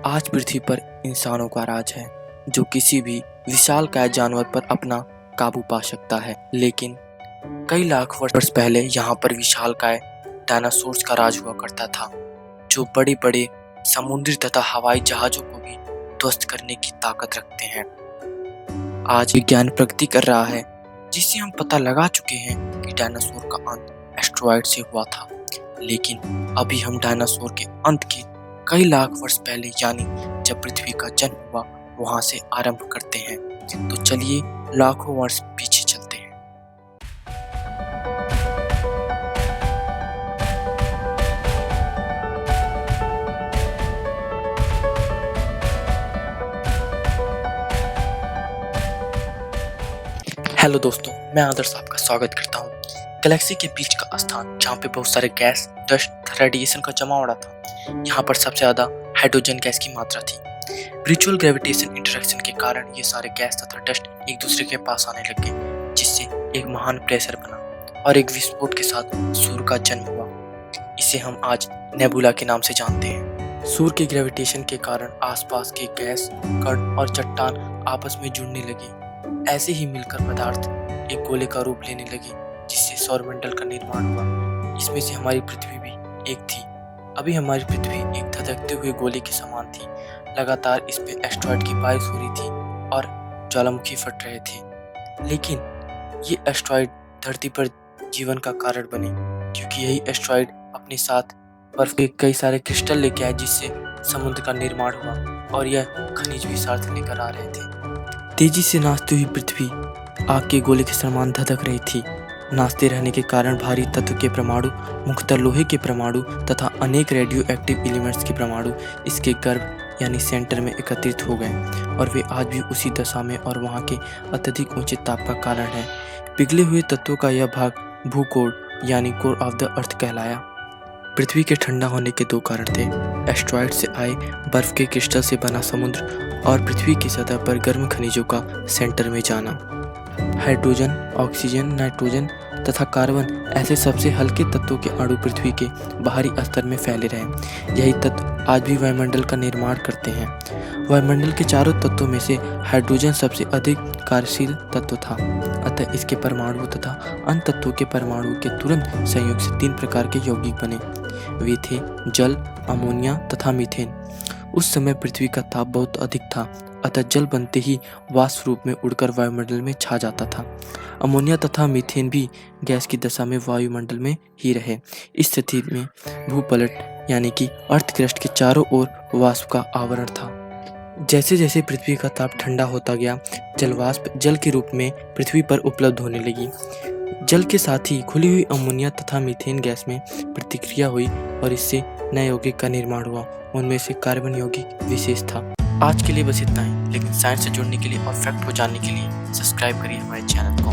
आज पृथ्वी पर इंसानों का राज है जो किसी भी विशालकाय जानवर पर अपना काबू पा सकता है। लेकिन कई लाख वर्ष पहले यहाँ पर विशालकाय डायनासोर्स का राज हुआ करता था, जो बड़े बड़े समुद्री तथा हवाई जहाजों को भी ध्वस्त करने की ताकत रखते हैं। आज विज्ञान प्रगति कर रहा है, जिससे हम पता लगा चुके हैं कि डायनासोर का अंत एस्टेरॉयड से हुआ था। लेकिन अभी हम डायनासोर के अंत के कई लाख वर्ष पहले, यानी जब पृथ्वी का जन्म हुआ, वहां से आरंभ करते हैं। तो चलिए लाखों वर्ष पीछे चलते हैं। हेलो दोस्तों, मैं आदर्श आपका स्वागत करता हूँ। गैलेक्सी के बीच का स्थान जहाँ पे बहुत सारे गैस, डस्ट, रेडिएशन का जमावड़ा था, यहाँ पर सबसे ज्यादा हाइड्रोजन गैस की मात्रा थी। म्यूचुअल ग्रेविटेशन इंटरेक्शन के कारण ये सारे गैस तथा डस्ट एक दूसरे के पास आने लगे, जिससे एक महान प्रेशर बना और एक विस्फोट के साथ सूर्य का जन्म हुआ। इसे हम आज नेबुला के नाम से जानते हैं। सूर्य के ग्रेविटेशन के कारण आसपास के गैस, कण और चट्टान आपस में जुड़ने लगी। ऐसे ही मिलकर पदार्थ एक गोले का रूप लेने लगे, जिससे सौरमंडल का निर्माण हुआ। इसमें से हमारी पृथ्वी भी एक थी। अभी हमारी पृथ्वी एक धधकते हुए गोले के समान थी। लगातार इस पे एस्टेरॉयड की बारिश हो रही थी और ज्वालामुखी फट रहे थे। लेकिन ये एस्टेरॉयड धरती पर जीवन का कारण बने, क्योंकि यही एस्टेरॉयड अपने साथ बर्फ के कई सारे क्रिस्टल लेके आए, जिससे समुद्र का निर्माण हुआ और यह खनिज भी साथ लेकर आ रहे थे। तेजी से नाचती हुई पृथ्वी आग के गोले के समान धधक रही थी। नाचते रहने के कारण भारी तत्व के परमाणु, मुख्यतः लोहे के परमाणु तथा अनेक रेडियो एक्टिव एलिमेंट्स के परमाणु इसके गर्भ यानी सेंटर में एकत्रित हो गए, और वे आज भी उसी दशा में और वहां के अत्यधिक ऊंचे ताप का कारण है। पिघले हुए तत्वों का यह भाग भूकोर यानी कोर ऑफ द अर्थ कहलाया। पृथ्वी के ठंडा होने के दो कारण थे: एस्टेरॉयड से आए बर्फ के क्रिस्टल से बना समुद्र और पृथ्वी की सतह पर गर्म खनिजों का सेंटर में जाना। हाइड्रोजन, ऑक्सीजन, नाइट्रोजन तथा कार्बन ऐसे सबसे हल्के तत्वों के अणु पृथ्वी के बाहरी स्तर में फैले रहे। यही तत्व आज भी वायुमंडल का निर्माण करते हैं। वायुमंडल के चारों तत्वों में से हाइड्रोजन सबसे अधिक कार्यशील तत्व था, अतः इसके परमाणु तथा अन्य तत्वों के परमाणु के तुरंत संयोग से 3 प्रकार के यौगिक बने। वे थे जल, अमोनिया तथा मीथेन। उस समय पृथ्वी का ताप बहुत अधिक था, अतः जल बनते ही वाष्प रूप में उड़कर वायुमंडल में छा जाता था। अमोनिया तथा मीथेन भी गैस की दशा में वायुमंडल में ही रहे। इस स्थिति में भूपलट यानी कि अर्थ क्रस्ट के चारों ओर वाष्प का आवरण था। जैसे जैसे पृथ्वी का ताप ठंडा होता गया, जलवाष्प जल के रूप में पृथ्वी पर उपलब्ध होने लगी। जल के साथ ही खुली हुई अमोनिया तथा मीथेन गैस में प्रतिक्रिया हुई और इससे नए यौगिक का निर्माण हुआ। उनमें से कार्बन यौगिक विशेष था। आज के लिए बस इतना ही, लेकिन साइंस से जुड़ने के लिए और फैक्ट को जानने के लिए सब्सक्राइब करिए हमारे चैनल को।